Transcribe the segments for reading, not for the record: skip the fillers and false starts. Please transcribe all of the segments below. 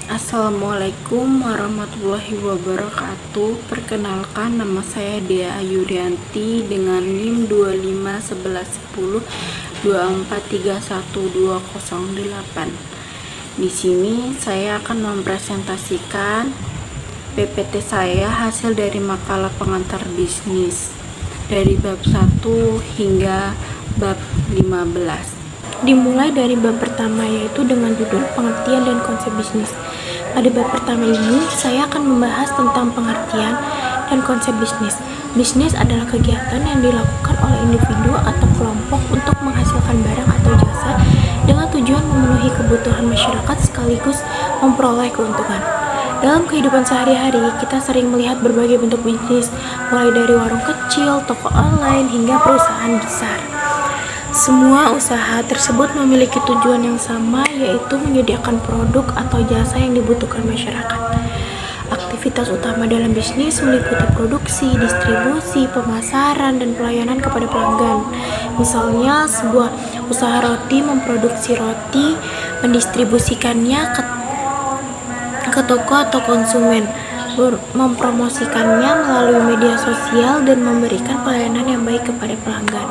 Assalamualaikum warahmatullahi wabarakatuh. Perkenalkan, nama saya Dea Ayurianti dengan NIM 25111024312008. Di sini saya akan mempresentasikan PPT saya hasil dari makalah pengantar bisnis dari bab 1 hingga bab 15. Dimulai dari bab pertama, yaitu dengan judul pengertian dan konsep bisnis. Pada bab pertama ini, saya akan membahas tentang pengertian dan konsep bisnis. Bisnis adalah kegiatan yang dilakukan oleh individu atau kelompok untuk menghasilkan barang atau jasa dengan tujuan memenuhi kebutuhan masyarakat sekaligus memperoleh keuntungan. Dalam kehidupan sehari-hari, kita sering melihat berbagai bentuk bisnis, mulai dari warung kecil, toko online, hingga perusahaan besar. Semua usaha tersebut memiliki tujuan yang sama, yaitu menyediakan produk atau jasa yang dibutuhkan masyarakat. Aktivitas utama dalam bisnis meliputi produksi, distribusi, pemasaran, dan pelayanan kepada pelanggan. Misalnya, sebuah usaha roti memproduksi roti, mendistribusikannya ke toko atau konsumen, mempromosikannya melalui media sosial, dan memberikan pelayanan yang baik kepada pelanggan.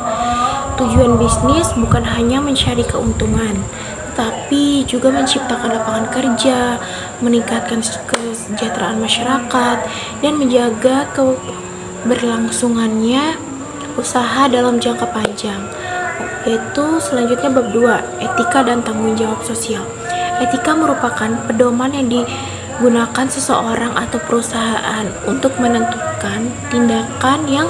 Tujuan bisnis bukan hanya mencari keuntungan, tetapi juga menciptakan lapangan kerja, meningkatkan kesejahteraan masyarakat, dan menjaga keberlangsungannya usaha dalam jangka panjang. Yaitu selanjutnya bab 2, etika dan tanggung jawab sosial. Etika merupakan pedoman yang digunakan seseorang atau perusahaan untuk menentukan tindakan yang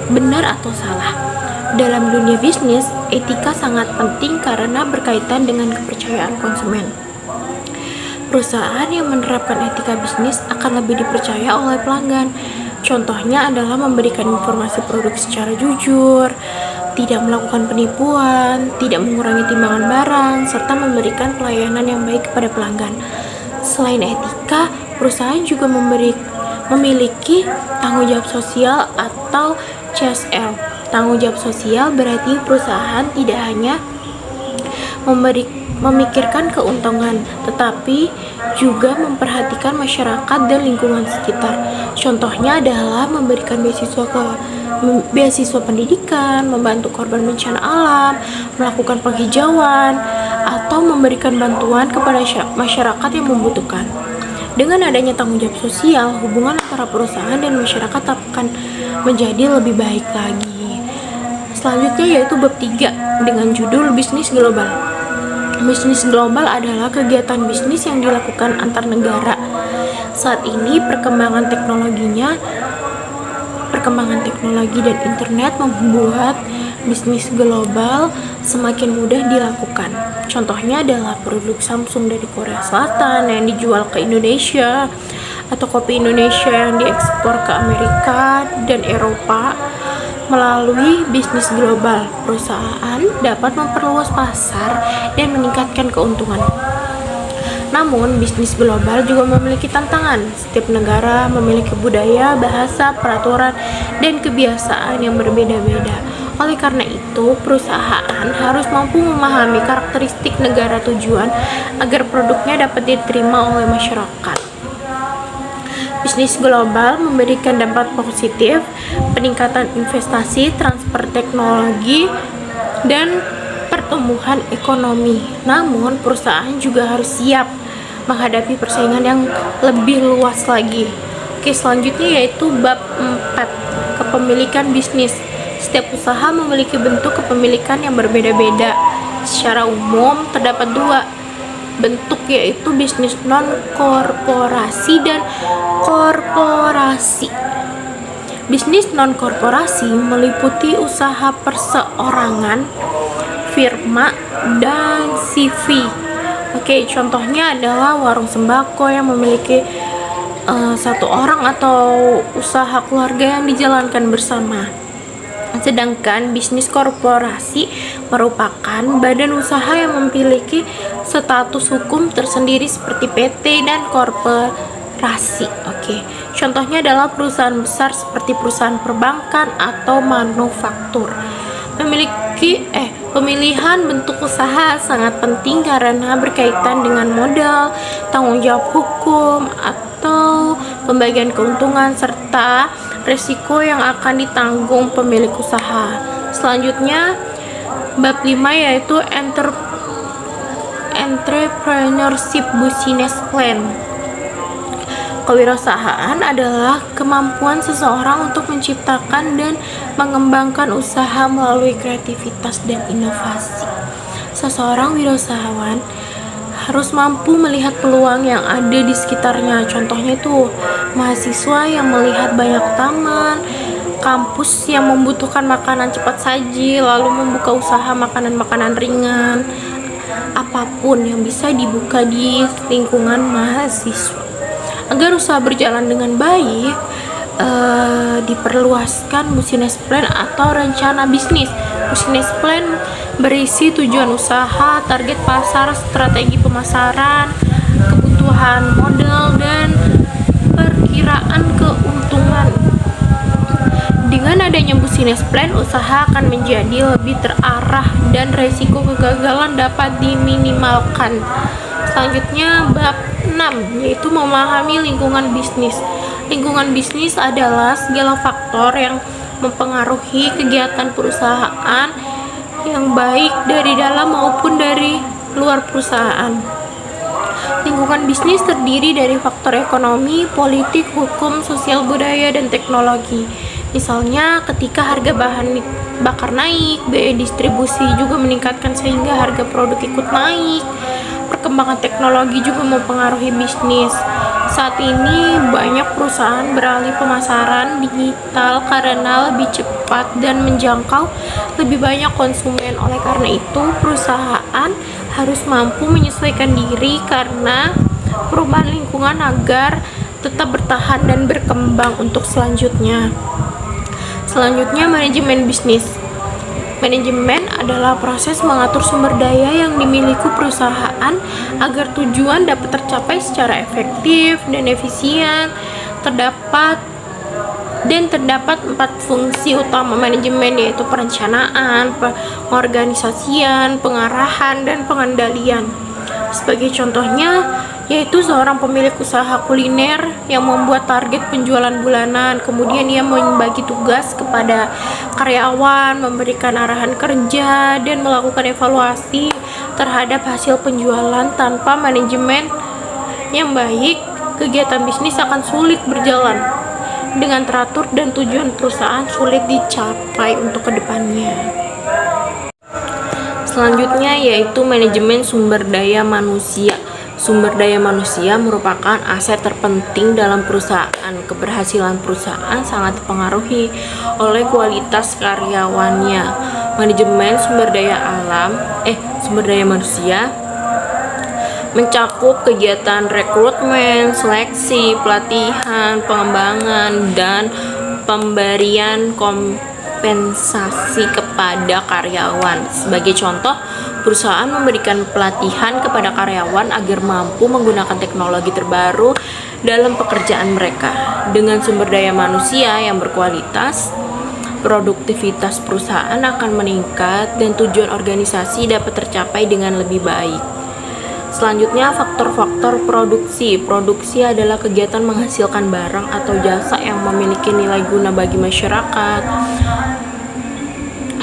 benar atau salah. Dalam dunia bisnis, etika sangat penting karena berkaitan dengan kepercayaan konsumen. Perusahaan yang menerapkan etika bisnis akan lebih dipercaya oleh pelanggan. Contohnya adalah memberikan informasi produk secara jujur, tidak melakukan penipuan, tidak mengurangi timbangan barang, serta memberikan pelayanan yang baik kepada pelanggan. Selain etika, perusahaan juga memiliki tanggung jawab sosial atau CSR. Tanggung jawab sosial berarti perusahaan tidak hanya memikirkan keuntungan, tetapi juga memperhatikan masyarakat dan lingkungan sekitar. Contohnya adalah memberikan beasiswa pendidikan, membantu korban bencana alam, melakukan penghijauan, atau memberikan bantuan kepada masyarakat yang membutuhkan. Dengan adanya tanggung jawab sosial, hubungan antara perusahaan dan masyarakat akan menjadi lebih baik lagi. Selanjutnya yaitu bab 3 dengan judul bisnis global. Bisnis global adalah kegiatan bisnis yang dilakukan antar negara. Saat ini perkembangan teknologi dan internet membuat bisnis global semakin mudah dilakukan. Contohnya adalah produk Samsung dari Korea Selatan yang dijual ke Indonesia, atau kopi Indonesia yang diekspor ke Amerika dan Eropa. Melalui bisnis global, perusahaan dapat memperluas pasar dan meningkatkan keuntungan. Namun, bisnis global juga memiliki tantangan. Setiap negara memiliki budaya, bahasa, peraturan, dan kebiasaan yang berbeda-beda. Oleh karena itu, perusahaan harus mampu memahami karakteristik negara tujuan agar produknya dapat diterima oleh masyarakat. Bisnis global memberikan dampak positif, peningkatan investasi, transfer teknologi, dan pertumbuhan ekonomi. Namun, perusahaan juga harus siap menghadapi persaingan yang lebih luas lagi. Oke, selanjutnya yaitu bab 4, kepemilikan bisnis. Setiap usaha memiliki bentuk kepemilikan yang berbeda-beda. Secara umum, terdapat dua bentuk, yaitu bisnis non-korporasi dan korporasi. Bisnis non-korporasi meliputi usaha perseorangan, firma, dan CV. Oke, contohnya adalah warung sembako yang memiliki satu orang atau usaha keluarga yang dijalankan bersama. Sedangkan bisnis korporasi merupakan badan usaha yang memiliki status hukum tersendiri seperti PT dan korporasi. Oke. Contohnya adalah perusahaan besar seperti perusahaan perbankan atau manufaktur. Pemilihan bentuk usaha sangat penting karena berkaitan dengan modal, tanggung jawab hukum, atau pembagian keuntungan serta risiko yang akan ditanggung pemilik usaha. Selanjutnya, bab 5 yaitu entrepreneurship business plan. Kewirausahaan adalah kemampuan seseorang untuk menciptakan dan mengembangkan usaha melalui kreativitas dan inovasi. Seseorang wirausahawan harus mampu melihat peluang yang ada di sekitarnya. Contohnya itu mahasiswa yang melihat banyak taman, kampus yang membutuhkan makanan cepat saji, lalu membuka usaha makanan-makanan ringan. Apapun yang bisa dibuka di lingkungan mahasiswa. Agar usaha berjalan dengan baik, diperluaskan business plan atau rencana bisnis. Business plan berisi tujuan usaha, target pasar, strategi pemasaran, kebutuhan modal, dan perkiraan keuntungan. Dengan adanya business plan, usaha akan menjadi lebih terarah dan resiko kegagalan dapat diminimalkan. Selanjutnya bab 6 yaitu memahami lingkungan bisnis. Lingkungan bisnis adalah segala faktor yang mempengaruhi kegiatan perusahaan yang baik dari dalam maupun dari luar perusahaan. Lingkungan bisnis terdiri dari faktor ekonomi, politik, hukum, sosial, budaya, dan teknologi. Misalnya ketika harga bahan bakar naik, biaya distribusi juga meningkatkan sehingga harga produk ikut naik. Perkembangan teknologi juga mempengaruhi bisnis. Saat ini banyak perusahaan beralih pemasaran digital karena lebih cepat dan menjangkau lebih banyak konsumen. Oleh karena itu, perusahaan harus mampu menyesuaikan diri karena perubahan lingkungan agar tetap bertahan dan berkembang untuk selanjutnya. Selanjutnya, manajemen bisnis. Manajemen adalah proses mengatur sumber daya yang dimiliki perusahaan agar tujuan dapat tercapai secara efektif dan efisien. Terdapat 4 fungsi utama manajemen, yaitu perencanaan, pengorganisasian, pengarahan, dan pengendalian. Sebagai contohnya, yaitu seorang pemilik usaha kuliner yang membuat target penjualan bulanan, kemudian ia membagi tugas kepada karyawan, memberikan arahan kerja, dan melakukan evaluasi terhadap hasil penjualan. Tanpa manajemen yang baik, kegiatan bisnis akan sulit berjalan dengan teratur dan tujuan perusahaan sulit dicapai untuk kedepannya. Selanjutnya yaitu manajemen sumber daya manusia. Sumber daya manusia merupakan aset terpenting dalam perusahaan. Keberhasilan perusahaan sangat dipengaruhi oleh kualitas karyawannya. Manajemen sumber daya manusia mencakup kegiatan rekrutmen, seleksi, pelatihan, pengembangan, dan pemberian kompensasi kepada karyawan. Sebagai contoh, perusahaan memberikan pelatihan kepada karyawan agar mampu menggunakan teknologi terbaru dalam pekerjaan mereka. Dengan sumber daya manusia yang berkualitas, produktivitas perusahaan akan meningkat dan tujuan organisasi dapat tercapai dengan lebih baik. Selanjutnya, faktor-faktor produksi. Produksi adalah kegiatan menghasilkan barang atau jasa yang memiliki nilai guna bagi masyarakat.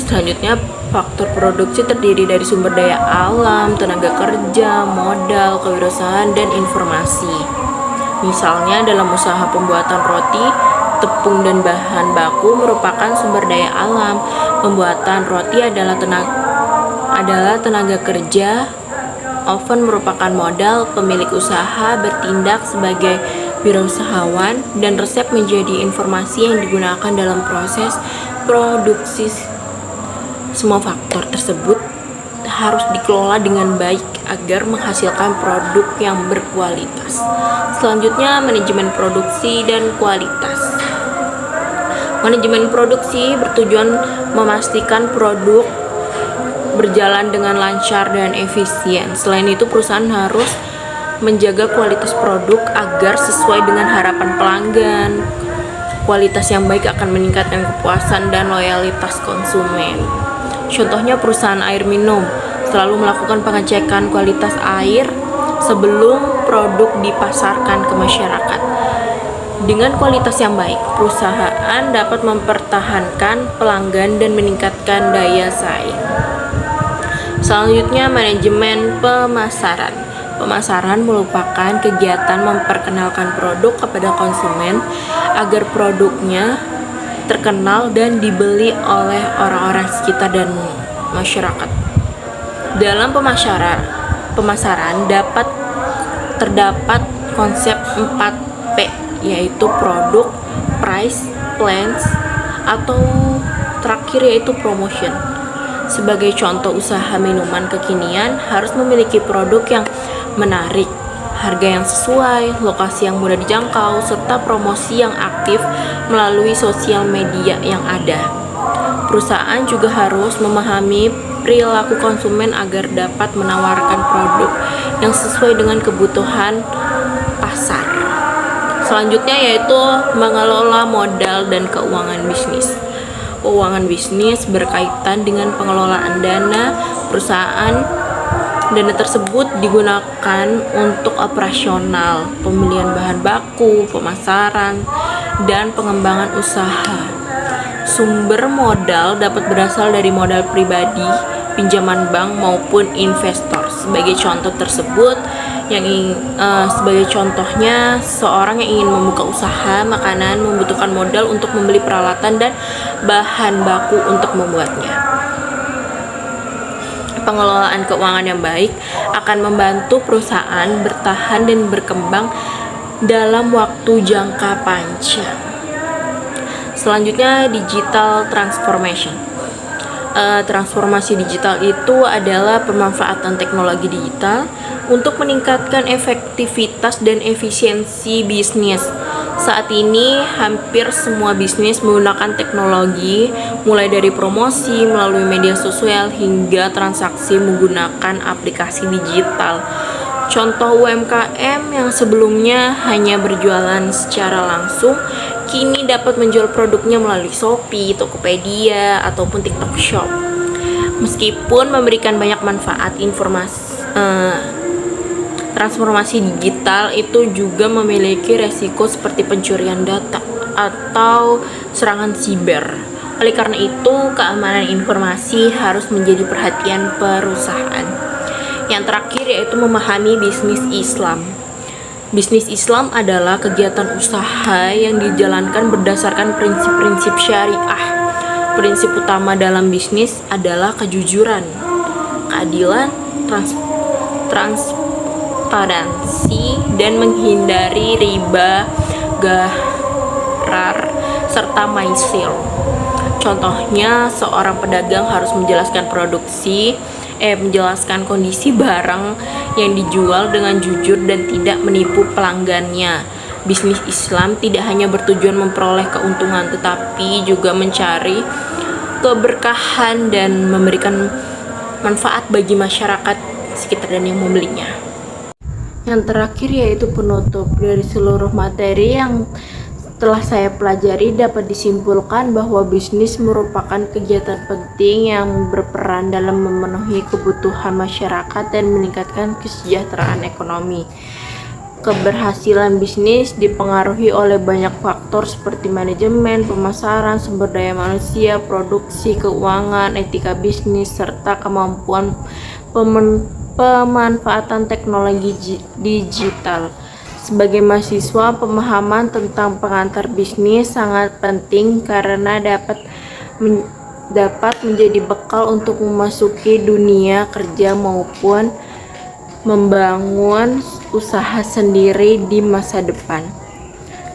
Selanjutnya, faktor produksi terdiri dari sumber daya alam, tenaga kerja, modal, kewirausahaan, dan informasi. Misalnya dalam usaha pembuatan roti, tepung dan bahan baku merupakan sumber daya alam. Pembuatan roti adalah tenaga kerja. Oven merupakan modal. Pemilik usaha bertindak sebagai wirausahawan, dan resep menjadi informasi yang digunakan dalam proses produksi. Semua faktor tersebut harus dikelola dengan baik agar menghasilkan produk yang berkualitas. Selanjutnya, manajemen produksi dan kualitas. Manajemen produksi bertujuan memastikan produk berjalan dengan lancar dan efisien. Selain itu, perusahaan harus menjaga kualitas produk agar sesuai dengan harapan pelanggan. Kualitas yang baik akan meningkatkan kepuasan dan loyalitas konsumen. Contohnya perusahaan air minum selalu melakukan pengecekan kualitas air sebelum produk dipasarkan ke masyarakat. Dengan kualitas yang baik, perusahaan dapat mempertahankan pelanggan dan meningkatkan daya saing. Selanjutnya, manajemen pemasaran. Pemasaran merupakan kegiatan memperkenalkan produk kepada konsumen agar produknya terkenal dan dibeli oleh orang-orang sekitar dan masyarakat. Dalam pemasaran terdapat konsep 4P, yaitu produk, price, plans, atau terakhir yaitu promotion. Sebagai contoh, usaha minuman kekinian harus memiliki produk yang menarik, harga yang sesuai, lokasi yang mudah dijangkau, serta promosi yang aktif melalui sosial media yang ada. Perusahaan juga harus memahami perilaku konsumen agar dapat menawarkan produk yang sesuai dengan kebutuhan pasar. Selanjutnya yaitu mengelola modal dan keuangan bisnis. Keuangan bisnis berkaitan dengan pengelolaan dana perusahaan. Dana tersebut digunakan untuk operasional, pembelian bahan baku, pemasaran, dan pengembangan usaha. Sumber modal dapat berasal dari modal pribadi, pinjaman bank maupun investor. Sebagai contohnya, seorang yang ingin membuka usaha makanan membutuhkan modal untuk membeli peralatan dan bahan baku untuk membuatnya. Pengelolaan keuangan yang baik akan membantu perusahaan bertahan dan berkembang dalam waktu jangka panjang. Selanjutnya, digital transformation. Transformasi digital itu adalah pemanfaatan teknologi digital untuk meningkatkan efektivitas dan efisiensi bisnis. Saat ini, hampir semua bisnis menggunakan teknologi, mulai dari promosi melalui media sosial hingga transaksi menggunakan aplikasi digital. Contoh UMKM yang sebelumnya hanya berjualan secara langsung, kini dapat menjual produknya melalui Shopee, Tokopedia, ataupun TikTok Shop. Meskipun memberikan banyak manfaat, transformasi digital itu juga memiliki resiko seperti pencurian data atau serangan siber. Oleh karena itu, keamanan informasi harus menjadi perhatian perusahaan. Yang terakhir yaitu memahami bisnis Islam. Bisnis Islam adalah kegiatan usaha yang dijalankan berdasarkan prinsip-prinsip syariah. Prinsip utama dalam bisnis adalah kejujuran, keadilan, transparansi, dan menghindari riba, gharar, serta maisir. Contohnya, seorang pedagang harus menjelaskan kondisi barang yang dijual dengan jujur dan tidak menipu pelanggannya. Bisnis Islam tidak hanya bertujuan memperoleh keuntungan, tetapi juga mencari keberkahan dan memberikan manfaat bagi masyarakat sekitar dan yang membelinya. Yang terakhir yaitu penutup. Dari seluruh materi yang telah saya pelajari, dapat disimpulkan bahwa bisnis merupakan kegiatan penting yang berperan dalam memenuhi kebutuhan masyarakat dan meningkatkan kesejahteraan ekonomi. Keberhasilan bisnis dipengaruhi oleh banyak faktor seperti manajemen, pemasaran, sumber daya manusia, produksi, keuangan, etika bisnis, serta kemampuan pemanfaatan teknologi digital. Sebagai mahasiswa, pemahaman tentang pengantar bisnis sangat penting karena dapat menjadi bekal untuk memasuki dunia kerja maupun membangun usaha sendiri di masa depan.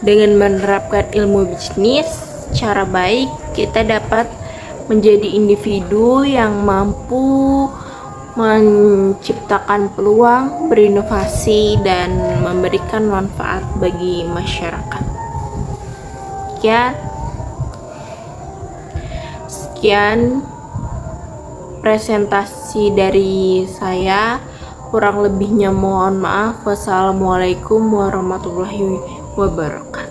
Dengan menerapkan ilmu bisnis secara baik, kita dapat menjadi individu yang mampu menciptakan peluang, berinovasi, dan memberikan manfaat bagi masyarakat. Sekian presentasi dari saya. Kurang lebihnya mohon maaf. Wassalamualaikum warahmatullahi wabarakatuh.